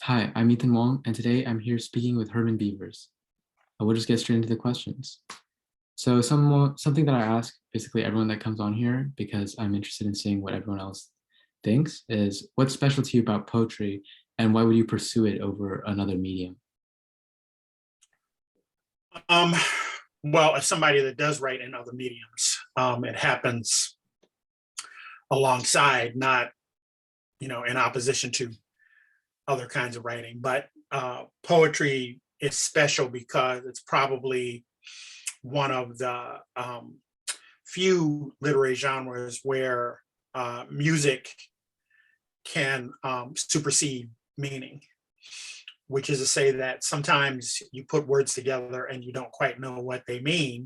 Hi, I'm Ethan Wong, and today I'm here speaking with Herman Beavers. We'll just get straight into the questions. So something that I ask basically everyone that comes on here, because I'm interested in seeing what everyone else thinks, is what's special to you about poetry, and why would you pursue it over another medium? Um, well, as somebody that does write in other mediums, it happens alongside, not in opposition to other kinds of writing. But poetry is special because it's probably one of the few literary genres where music can supersede meaning, which is to say that sometimes you put words together and you don't quite know what they mean,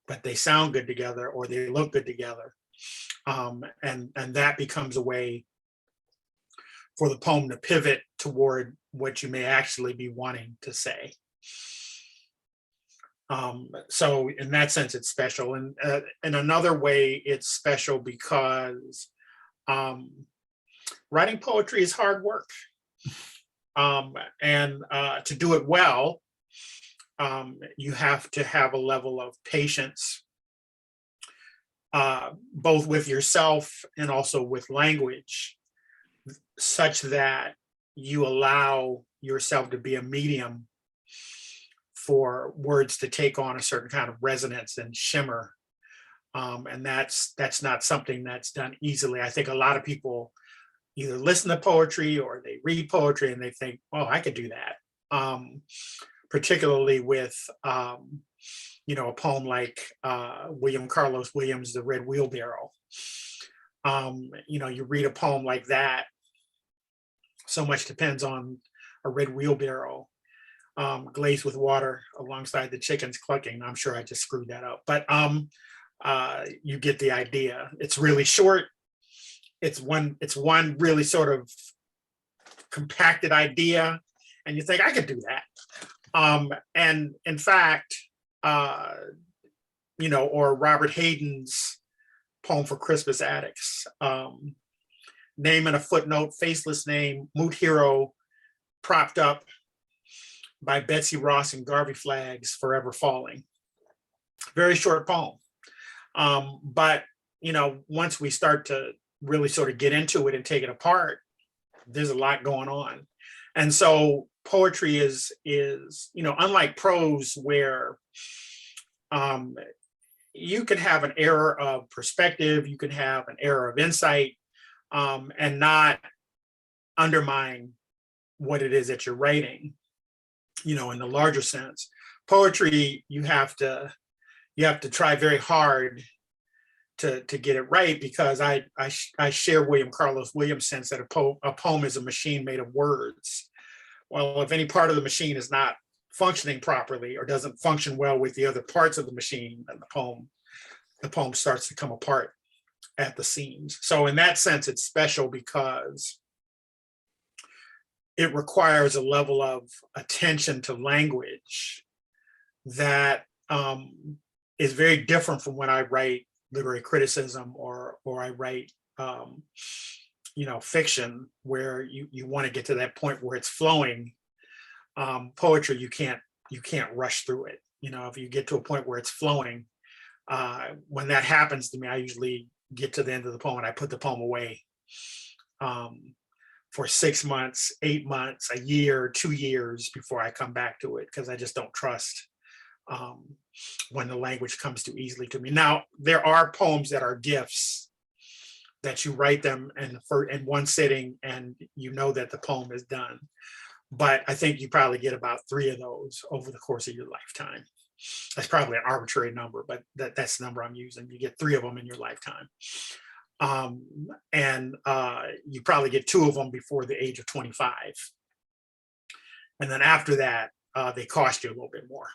but they sound good together or they look good together. And that becomes a way for the poem to pivot toward what you may actually be wanting to say. So in that sense, it's special. And in another way, it's special because writing poetry is hard work. And to do it well, you have to have a level of patience, both with yourself and also with language, such that you allow yourself to be a medium for words to take on a certain kind of resonance and shimmer. And that's not something that's done easily. I think a lot of people either listen to poetry or they read poetry and they think, oh, I could do that. Particularly with, a poem like William Carlos Williams' The Red Wheelbarrow. You read a poem like that, so much depends on a red wheelbarrow glazed with water alongside the chickens clucking. I'm sure I just screwed that up, but you get the idea. It's really short. It's one really sort of compacted idea, and you think I could do that. And in fact, or Robert Hayden's poem for Christmas Addicts, name in a footnote, faceless name, moot hero, propped up by Betsy Ross and Garvey flags, forever falling. Very short poem. But, once we start to really sort of get into it and take it apart, there's a lot going on. And so poetry is unlike prose, where you could have an error of perspective, you could have an error of insight, and not undermine what it is that you're writing, in the larger sense. Poetry, you have to try very hard to get it right, because I share William Carlos Williams' sense that a poem is a machine made of words. Well, if any part of the machine is not functioning properly or doesn't function well with the other parts of the machine, then the poem starts to come apart at the seams. So in that sense, it's special because it requires a level of attention to language that is very different from when I write literary criticism or I write fiction, where you want to get to that point where it's flowing. Poetry, you can't rush through it. If you get to a point where it's flowing, when that happens to me, I usually get to the end of the poem and I put the poem away for 6 months, 8 months, a year, 2 years before I come back to it, because I just don't trust when the language comes too easily to me. Now, there are poems that are gifts that you write them in one sitting and that the poem is done. But I think you probably get about 3 of those over the course of your lifetime. That's probably an arbitrary number, but that's the number I'm using. You get 3 of them in your lifetime. And you probably get 2 of them before the age of 25. And then after that, they cost you a little bit more.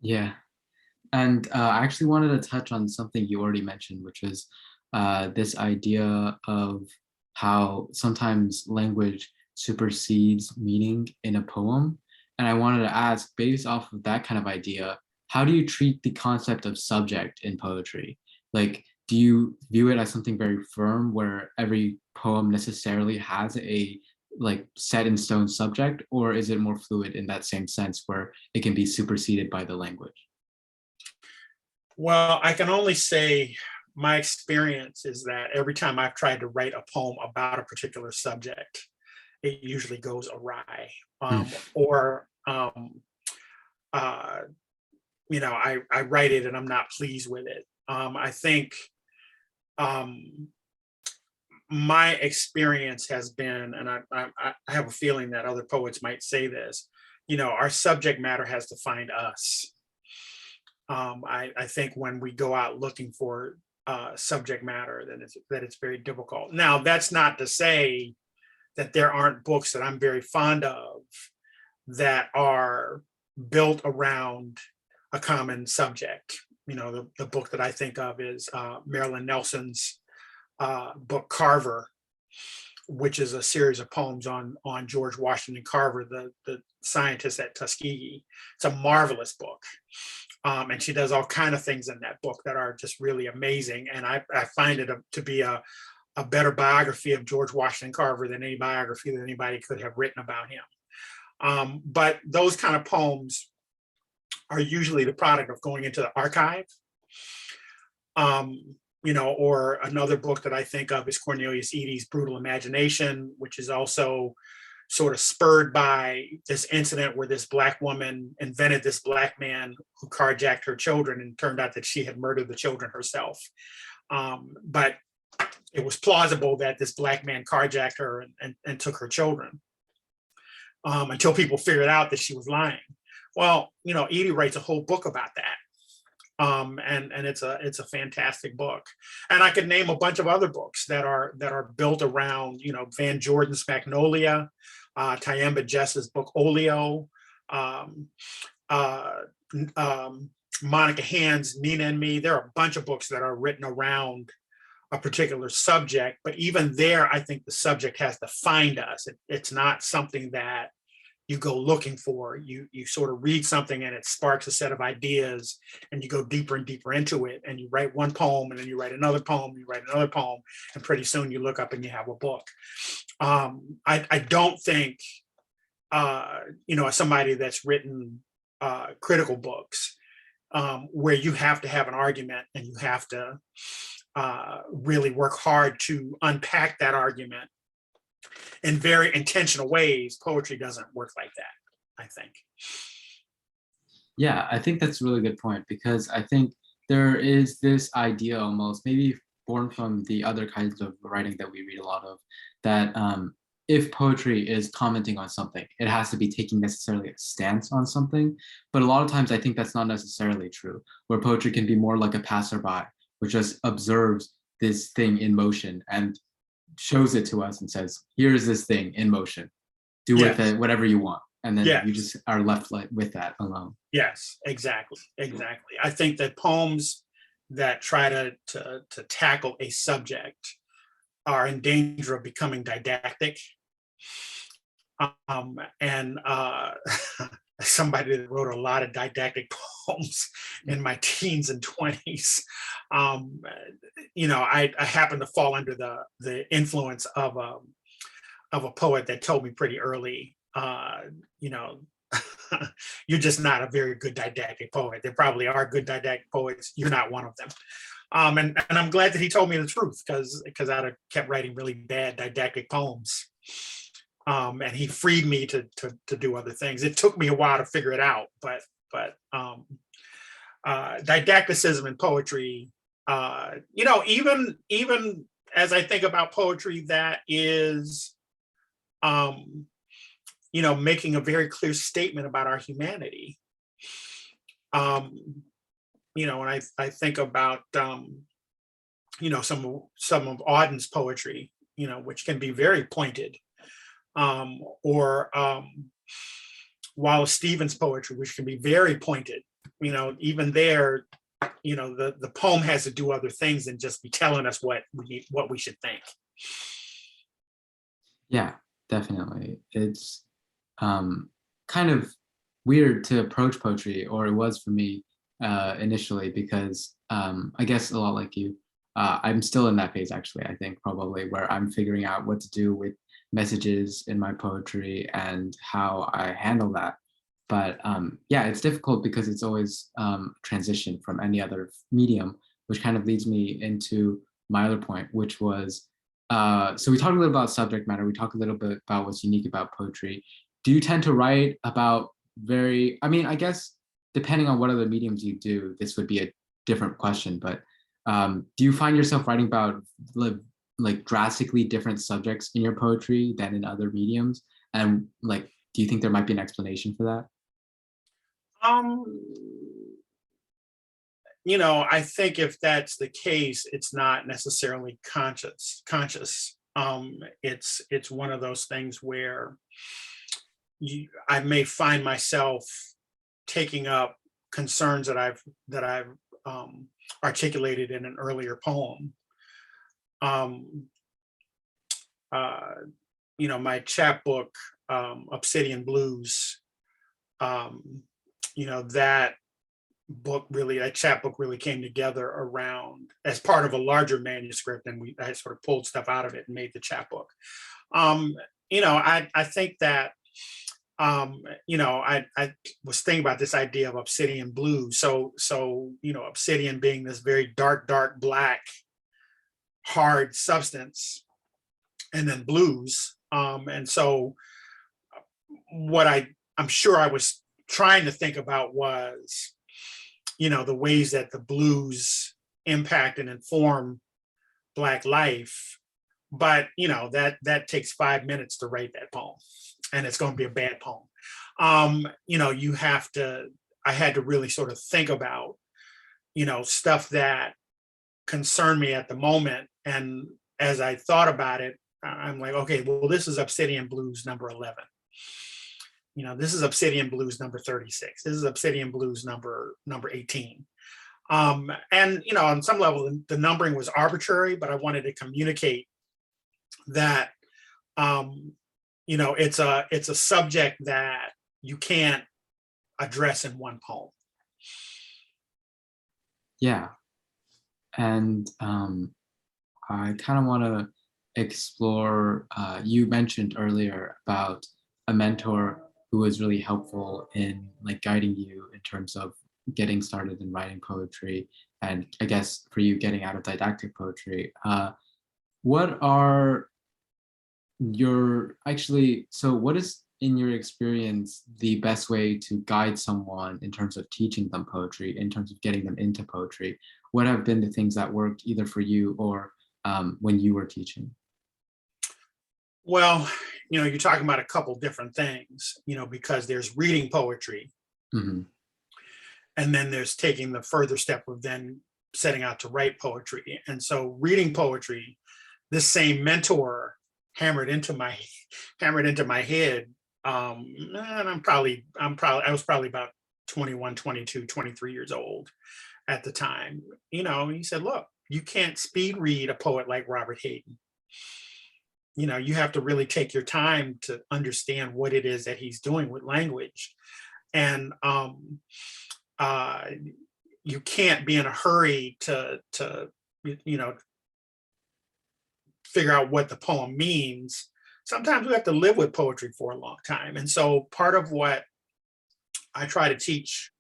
Yeah. And I actually wanted to touch on something you already mentioned, which is this idea of how sometimes language supersedes meaning in a poem. And I wanted to ask, based off of that kind of idea, how do you treat the concept of subject in poetry? Like, do you view it as something very firm, where every poem necessarily has a like set in stone subject, or is it more fluid in that same sense where it can be superseded by the language? Well, I can only say my experience is that every time I've tried to write a poem about a particular subject, it usually goes awry. Hmm. Or uh, I write it and I'm not pleased with it. I think um, my experience has been, and I have a feeling that other poets might say this, our subject matter has to find us. I think when we go out looking for subject matter, then it's very difficult. Now, that's not to say that there aren't books that I'm very fond of that are built around a common subject. The book that I think of is Marilyn Nelson's book Carver, which is a series of poems on George Washington Carver, the scientist at Tuskegee. It's a marvelous book. And she does all kind of things in that book that are just really amazing. And I find it to be a better biography of George Washington Carver than any biography that anybody could have written about him. But those kind of poems are usually the product of going into the archive. Or another book that I think of is Cornelius Eady's Brutal Imagination, which is also sort of spurred by this incident where this Black woman invented this Black man who carjacked her children, and turned out that she had murdered the children herself. But it was plausible that this Black man carjacked her and took her children, until people figured out that she was lying. Well, Eady writes a whole book about that. And it's a fantastic book, and I could name a bunch of other books that are built around Van Jordan's Magnolia, Tyamba Jess's book Olio, Monica Hand's Nina and Me. There are a bunch of books that are written around a particular subject, but even there, I think the subject has to find us. It's not something that you go looking for. You sort of read something and it sparks a set of ideas, and you go deeper and deeper into it, and you write one poem, and then you write another poem, you write another poem, and pretty soon you look up and you have a book. I don't think, as somebody that's written critical books, where you have to have an argument and you have to really work hard to unpack that argument in very intentional ways, poetry doesn't work like that, I think. Yeah, I think that's a really good point, because I think there is this idea, almost maybe born from the other kinds of writing that we read a lot of, that if poetry is commenting on something, it has to be taking necessarily a stance on something. But a lot of times I think that's not necessarily true, where poetry can be more like a passerby, which just observes this thing in motion and shows it to us and says, here's this thing in motion, do with Yes. it whatever you want, and then you Yes. just are left with that alone. Yes, exactly. I think that poems that try to tackle a subject are in danger of becoming didactic. And somebody that wrote a lot of didactic poems in my teens and 20s, I happen to fall under the influence of a poet that told me pretty early, you're just not a very good didactic poet. There probably are good didactic poets. You're not one of them. And I'm glad that he told me the truth, because I'd have kept writing really bad didactic poems. And he freed me to do other things. It took me a while to figure it out, but didacticism in poetry, even as I think about poetry that is, making a very clear statement about our humanity. When I think about, some of Auden's poetry, which can be very pointed, or Wallace Stevens' poetry, which can be very pointed. Even there, the poem has to do other things than just be telling us what we should think. Yeah, definitely. It's kind of weird to approach poetry, or it was for me initially, because I guess a lot like you, I'm still in that phase, actually, I think, probably, where I'm figuring out what to do with messages in my poetry and how I handle that. But yeah, it's difficult because it's always transition from any other medium, which kind of leads me into my other point, which was, so we talked a little about subject matter. We talked a little bit about what's unique about poetry. Do you tend to write about I mean, I guess depending on what other mediums you do, this would be a different question, but do you find yourself writing about like drastically different subjects in your poetry than in other mediums? And like, do you think there might be an explanation for that? Um, I think if that's the case, it's not necessarily conscious. It's one of those things where I may find myself taking up concerns that I've articulated in an earlier poem. Um, uh, my chapbook, Obsidian Blues, that chapbook really came together around as part of a larger manuscript, and I sort of pulled stuff out of it and made the chapbook. I think that I was thinking about this idea of Obsidian Blues. So Obsidian being this very dark, black, hard substance, and then blues. And so what I'm sure I was trying to think about was, the ways that the blues impact and inform Black life. But that takes 5 minutes to write that poem, and it's going to be a bad poem. I had to really sort of think about, stuff that concerned me at the moment. And as I thought about it, I'm like, okay, well, this is Obsidian Blues number 11. This is Obsidian Blues number 36. This is Obsidian Blues number 18. And on some level, the numbering was arbitrary, but I wanted to communicate that it's a subject that you can't address in one poem. Yeah, and I kind of want to explore. You mentioned earlier about a mentor who was really helpful in like guiding you in terms of getting started in writing poetry, and I guess for you getting out of didactic poetry. What are what is in your experience the best way to guide someone in terms of teaching them poetry, in terms of getting them into poetry? What have been the things that worked either for you or when you were teaching? Well, you're talking about a couple different things, because there's reading poetry, Mm-hmm. and then there's taking the further step of then setting out to write poetry. And so reading poetry, this same mentor hammered into my head. And I was probably about 21, 22, 23 years old at the time. He said, look, you can't speed read a poet like Robert Hayden. You have to really take your time to understand what it is that he's doing with language. And you can't be in a hurry to figure out what the poem means. Sometimes we have to live with poetry for a long time. And so part of what I try to teach,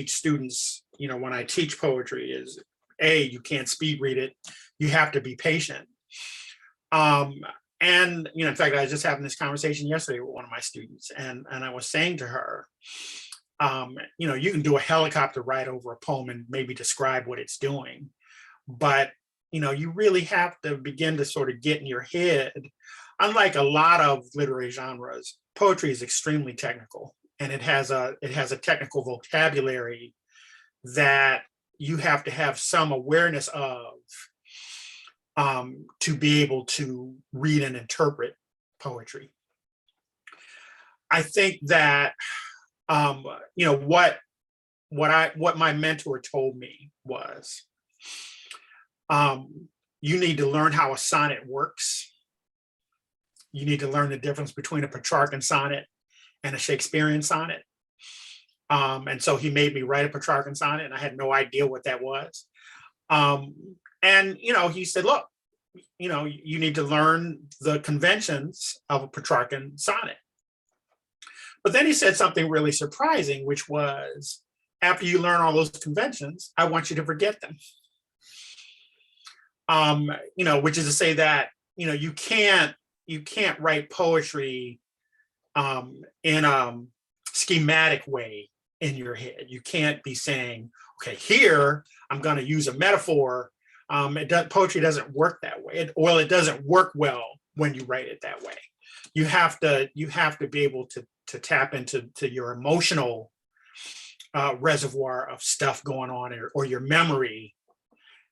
students, when I teach poetry is, you can't speed read it. You have to be patient. And in fact, I was just having this conversation yesterday with one of my students, and I was saying to her, you can do a helicopter ride over a poem and maybe describe what it's doing, but you really have to begin to sort of get in your head. Unlike a lot of literary genres, poetry is extremely technical, and it has a technical vocabulary that you have to have some awareness of to be able to read and interpret poetry. I think that what my mentor told me was, you need to learn how a sonnet works. You need to learn the difference between a Petrarchan sonnet and a Shakespearean sonnet. And so he made me write a Petrarchan sonnet, and I had no idea what that was. And he said, look, you need to learn the conventions of a Petrarchan sonnet. But then he said something really surprising, which was, after you learn all those conventions, I want you to forget them. Which is to say that, you can't write poetry in a schematic way in your head. You can't be saying, okay, here I'm going to use a metaphor. Poetry doesn't work that way. It doesn't work well when you write it that way. You have to be able to tap into your emotional reservoir of stuff going on, or your memory,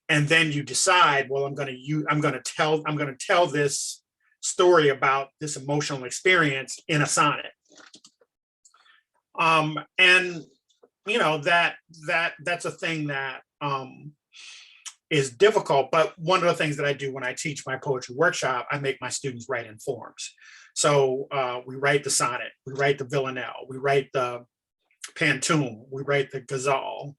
and then you decide, well, I'm going to tell this story about this emotional experience in a sonnet. And that's a thing that is difficult. But one of the things that I do when I teach my poetry workshop, I make my students write in forms. So we write the sonnet, we write the villanelle, we write the pantoum, we write the ghazal.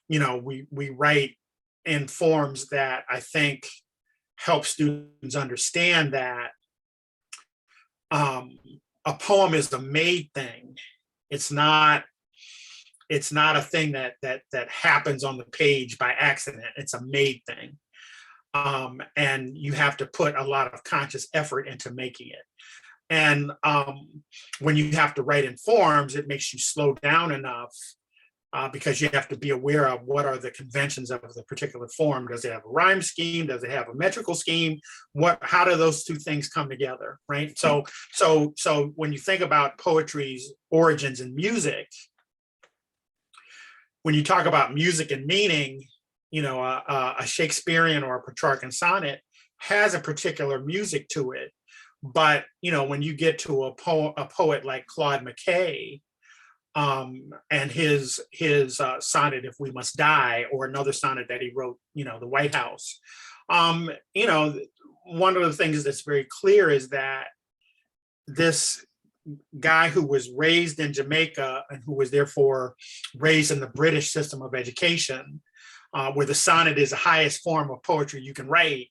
We write in forms that I think help students understand that a poem is a made thing. It's not a thing that happens on the page by accident. It's a made thing. And you have to put a lot of conscious effort into making it. And when you have to write in forms, it makes you slow down enough because you have to be aware of what are the conventions of the particular form. Does it have a rhyme scheme? Does it have a metrical scheme? How do those two things come together, right? So when you think about poetry's origins in music, when you talk about music and meaning, a Shakespearean or a Petrarchan sonnet has a particular music to it. But, when you get to a poet like Claude McKay, and his sonnet, If We Must Die, or another sonnet that he wrote, The White House, one of the things that's very clear is that this guy who was raised in Jamaica and who was therefore raised in the British system of education, where the sonnet is the highest form of poetry you can write,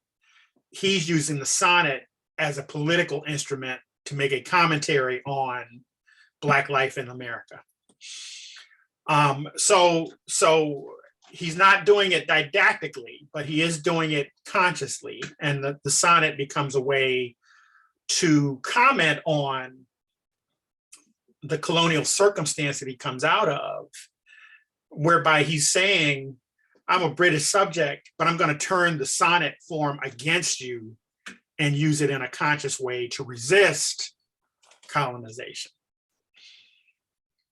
he's using the sonnet as a political instrument to make a commentary on Black life in America. So he's not doing it didactically, but he is doing it consciously. And the sonnet becomes a way to comment on the colonial circumstance that he comes out of, whereby he's saying, I'm a British subject, but I'm going to turn the sonnet form against you and use it in a conscious way to resist colonization.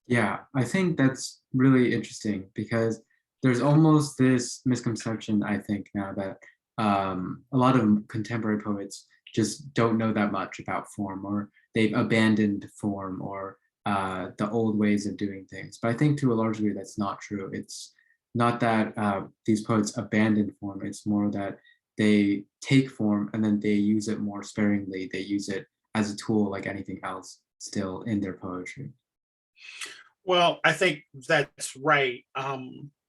Yeah, I think that's really interesting because there's almost this misconception, I think, now that a lot of contemporary poets just don't know that much about form, or they've abandoned form, or the old ways of doing things. But I think to a large degree that's not true. It's not that these poets abandon form, it's more that they take form and then they use it more sparingly. They use it as a tool like anything else still in their poetry. Well, I think that's right.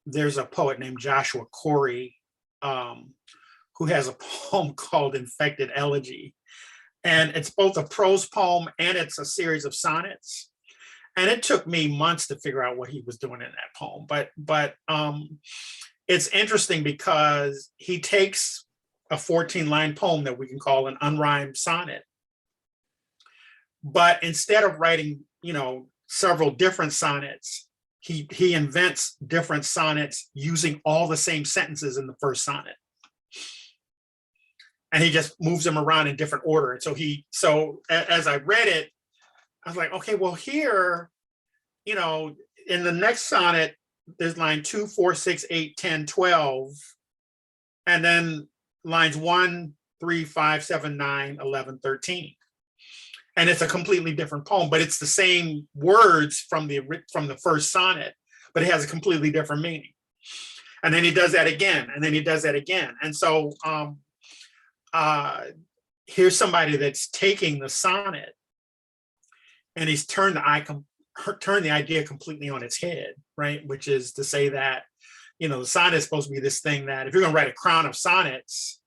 There's a poet named Joshua Corey who has a poem called Infected Elegy. And it's both a prose poem and it's a series of sonnets. And it took me months to figure out what he was doing in that poem. But it's interesting because he takes a 14-line poem that we can call an unrhymed sonnet. But instead of writing, several different sonnets, he invents different sonnets using all the same sentences in the first sonnet. And he just moves them around in different order. And so as I read it, I was like, okay, well here, in the next sonnet, there's line 2, 4, 6, 8, 10, 12. And then lines 1, 3, 5, 7, 9, 11, 13. And it's a completely different poem, but it's the same words from the first sonnet, but it has a completely different meaning. And then he does that again, and then he does that again. And so here's somebody that's taking the sonnet and he's turned the idea completely on its head, right? Which is to say that, the sonnet is supposed to be this thing that if you're going to write a crown of sonnets,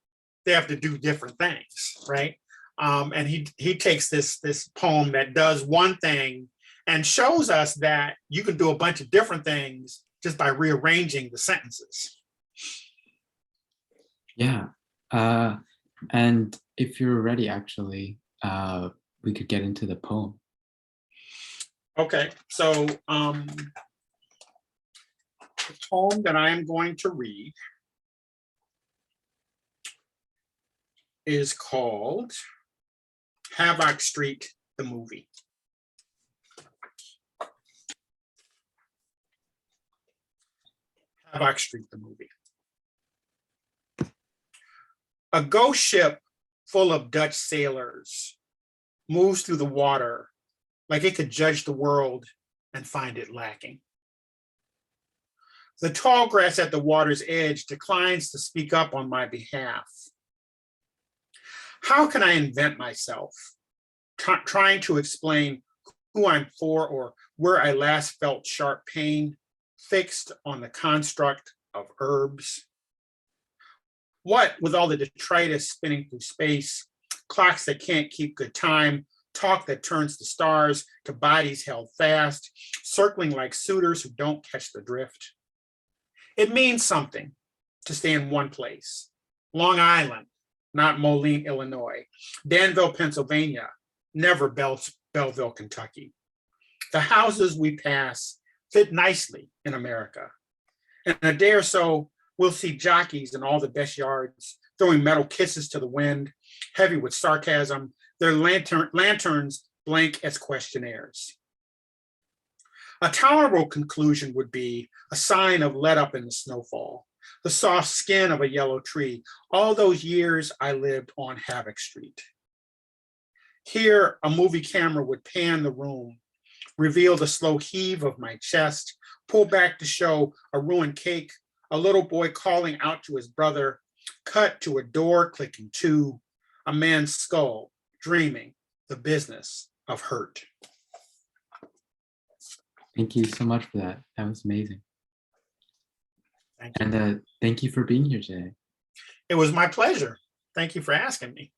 they have to do different things, right? And he takes this poem that does one thing and shows us that you can do a bunch of different things just by rearranging the sentences. Yeah. And if you're ready, actually, we could get into the poem. Okay, so the poem that I am going to read is called Havoc Street, the movie. Havoc Street, the movie. A ghost ship full of Dutch sailors moves through the water like it could judge the world and find it lacking. The tall grass at the water's edge declines to speak up on my behalf. How can I invent myself, trying to explain who I'm for or where I last felt sharp pain, fixed on the construct of herbs? What with all the detritus spinning through space, clocks that can't keep good time, talk that turns the stars to bodies held fast, circling like suitors who don't catch the drift? It means something to stay in one place. Long Island, not Moline, Illinois. Danville, Pennsylvania, never Belleville, Kentucky. The houses we pass fit nicely in America. In a day or so, we'll see jockeys in all the best yards, throwing metal kisses to the wind, heavy with sarcasm, their lanterns blank as questionnaires. A tolerable conclusion would be a sign of let up in the snowfall, the soft skin of a yellow tree, all those years I lived on Havoc Street. Here, a movie camera would pan the room, reveal the slow heave of my chest, pull back to show a ruined cake, a little boy calling out to his brother, cut to a door clicking to, a man's skull, dreaming the business of hurt. Thank you so much for that. That was amazing. Thank you. And thank you for being here today. It was my pleasure. Thank you for asking me.